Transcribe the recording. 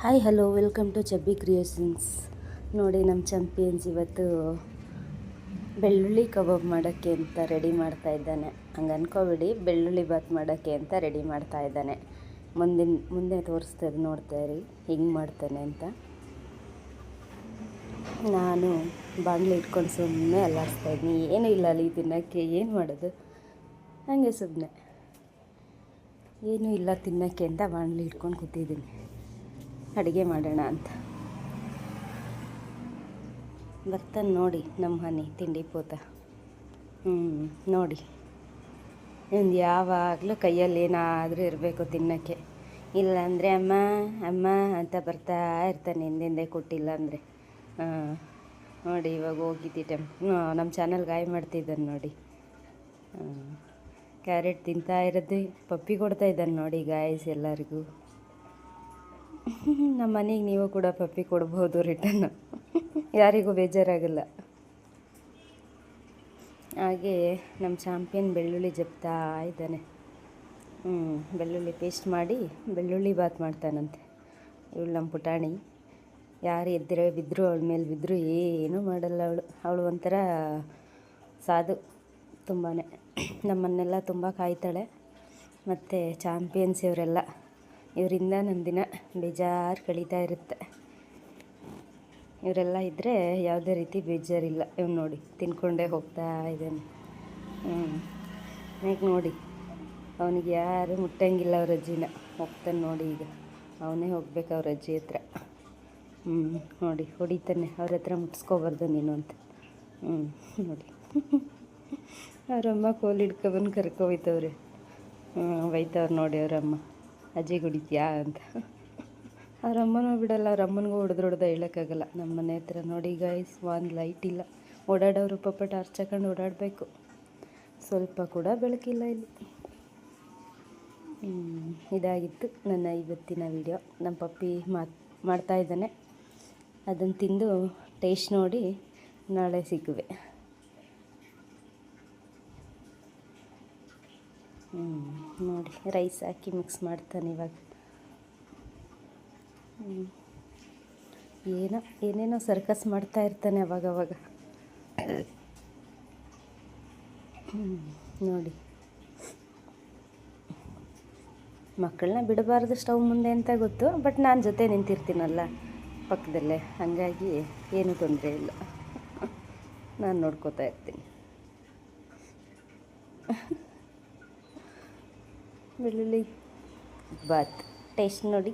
Hi hello welcome to chubby creations. ನೋಡಿ ನಮ್ಮ champions ಇವತ್ತು ಬೆಳ್ಳುಳ್ಳಿ ಕಬಾಬ್ ಮಾಡೋಕ್ಕೆ ಅಂತ ರೆಡಿ ಮಾಡ್ತಾ ಇದ್ದಾನೆ. ಹಂಗೆ ಅನ್ಕೋಬೇಡಿ, ಬೆಳ್ಳುಳ್ಳಿ ಬಾತ್ ಮಾಡೋಕ್ಕೆ ಅಂತ ರೆಡಿ ಮಾಡ್ತಾ ಇದ್ದಾನೆ. ಮುಂದೆ ತೋರಿಸ್ತದೆ, ನೋಡ್ತಾ ಇರಿ ಹಿಂಗೆ ಮಾಡ್ತಾನೆ ಅಂತ. ನಾನು ಬಾಣಲೆ ಇಟ್ಕೊಂಡು ಸುಮ್ಮನೆ ಅಲ್ಲಾಡಿಸ್ತಾ ಇದ್ದೀನಿ. ಏನೂ ಇಲ್ಲ ಅಲ್ಲಿ ತಿನ್ನೋಕ್ಕೆ, ಏನು ಮಾಡೋದು, ಹಾಗೆ ಸುಮ್ಮನೆ ಏನೂ ಇಲ್ಲ ತಿನ್ನೋಕ್ಕೆ ಅಂತ ಬಾಣಲೆ ಇಟ್ಕೊಂಡು ಕೂತಿದ್ದೀನಿ. ಅಡುಗೆ ಮಾಡೋಣ ಅಂತ ಬರ್ತಾನೆ ನೋಡಿ ನಮ್ಮ ಹನಿ ತಿಂಡಿ ಪೂತ. ನೋಡಿ ಒಂದು ಯಾವಾಗಲೂ ಕೈಯಲ್ಲಿ ಏನಾದರೂ ಇರಬೇಕು ತಿನ್ನೋಕ್ಕೆ, ಇಲ್ಲಾಂದರೆ ಅಮ್ಮ ಅಮ್ಮ ಅಂತ ಬರ್ತಾ ಇರ್ತಾನೆ ಹಿಂದೆ ಕೊಟ್ಟಿಲ್ಲ ಅಂದರೆ. ನೋಡಿ ಇವಾಗ ಹೋಗಿದ್ದಿ ನಮ್ಮ ಚಾನಲ್ ಗಾಯ ಮಾಡ್ತಿದ್ದಾನೆ ನೋಡಿ. ಕ್ಯಾರೆಟ್ ತಿಂತಾ ಇರೋದು, ಪಪ್ಪಿ ಕೊಡ್ತಾ ಇದ್ದಾನೆ ನೋಡಿ ಗಾಯಸ್ ಎಲ್ಲರಿಗೂ. ನಮ್ಮ ಮನೆಗೆ ನೀವು ಕೂಡ ಪಪ್ಪಿ ಕೊಡ್ಬೋದು ರಿಟರ್ನು, ಯಾರಿಗೂ ಬೇಜಾರಾಗಲ್ಲ. ಹಾಗೆ ನಮ್ಮ ಚಾಂಪಿಯನ್ ಬೆಳ್ಳುಳ್ಳಿ ಜಪ್ತಾ ಇದ್ದಾನೆ. ಬೆಳ್ಳುಳ್ಳಿ ಪೇಸ್ಟ್ ಮಾಡಿ ಬೆಳ್ಳುಳ್ಳಿ ಬಾತ್ ಮಾಡ್ತಾನಂತೆ. ಇವಳು ನಮ್ಮ ಪುಟಾಣಿ, ಯಾರು ಬಿದ್ದರು ಅವಳ ಮೇಲೆ ಬಿದ್ದರು ಏನೂ ಮಾಡಲ್ಲ ಅವಳು ಒಂಥರ ಸಾಧು ತುಂಬಾ. ನಮ್ಮನ್ನೆಲ್ಲ ತುಂಬ ಕಾಯ್ತಾಳೆ. ಮತ್ತು ಚಾಂಪಿಯನ್ಸ್ ಇವರೆಲ್ಲ, ಇವರಿಂದ ನನ್ನ ದಿನ ಬೇಜಾರು ಕಳೀತಾ ಇರುತ್ತೆ. ಇವರೆಲ್ಲ ಇದ್ದರೆ ಯಾವುದೇ ರೀತಿ ಬೇಜಾರಿಲ್ಲ. ಇವ್ನು ನೋಡಿ ತಿನ್ಕೊಂಡೇ ಹೋಗ್ತಾ ಇದ್ದಾನೆ. ಈಗ ನೋಡಿ ಅವನಿಗೆ ಯಾರು ಮುಟ್ಟಂಗಿಲ್ಲ ಅವ್ರ ಅಜ್ಜಿನ. ಹೋಗ್ತಾನೆ ನೋಡಿ, ಈಗ ಅವನೇ ಹೋಗ್ಬೇಕು ಅವ್ರ ಅಜ್ಜಿ ಹತ್ರ. ನೋಡಿ ಹೊಡಿತಾನೆ, ಅವ್ರ ಹತ್ರ ಮುಟ್ಸ್ಕೊಬಾರ್ದು ನೀನು ಅಂತ. ನೋಡಿ ಅವರಮ್ಮ ಕೋಲ್ ಹಿಡ್ಕೊಬಂದು ಕರ್ಕೊಯ್ತವ್ರೆ. ಬೈತವ್ರು ನೋಡಿ ಅವರಮ್ಮ, ಅಜ್ಜಿ ಹೊಡಿತೀಯಾ ಅಂತ. ಅವರಮ್ಮನೂ ಬಿಡಲ್ಲ, ಅವರಮ್ಮನಿಗೂ ಹೊಡೆದು ಹೇಳೋಕ್ಕಾಗಲ್ಲ. ನಮ್ಮ ಮನೆ ಹತ್ರ ನೋಡಿ ಗೈಸ್ ಒಂದು ಲೈಟ್ ಇಲ್ಲ. ಓಡಾಡೋರು ಪಾಪ ಟಾರ್ಚ್ ಹಾಕೊಂಡು ಓಡಾಡಬೇಕು, ಸ್ವಲ್ಪ ಕೂಡ ಬೆಳಕಿಲ್ಲ ಇಲ್ಲಿ. ಇದಾಗಿತ್ತು ನನ್ನ ಇವತ್ತಿನ ವಿಡಿಯೋ. ನಮ್ಮ ಪಪ್ಪಿ ಮಾಡ್ತಾಯಿದ್ದಾನೆ, ಅದನ್ನು ತಿಂದು ಟೇಸ್ಟ್ ನೋಡಿ ನಾಳೆ ಸಿಕ್ಕುವೆ. ನೋಡಿ ರೈಸ್ ಹಾಕಿ ಮಿಕ್ಸ್ ಮಾಡ್ತಾನೆ ಇವಾಗ. ಏನೇನೋ ಸರ್ಕಸ್ ಮಾಡ್ತಾ ಇರ್ತಾನೆ ಅವಾಗವಾಗ. ನೋಡಿ ಮಕ್ಕಳನ್ನ ಬಿಡಬಾರ್ದು ಸ್ಟವ್ ಮುಂದೆ ಅಂತ ಗೊತ್ತು, ಬಟ್ ನಾನು ಜೊತೆ ನಿಂತಿರ್ತೀನಲ್ಲ ಪಕ್ಕದಲ್ಲೇ, ಹಾಗಾಗಿ ಏನೂ ತೊಂದರೆ ಇಲ್ಲ, ನಾನು ನೋಡ್ಕೋತಾ ಇರ್ತೀನಿ. ಬೆಳ್ಳುಳ್ಳಿ ಬಾತ್ ಟೇಸ್ಟ್ ನೋಡಿ.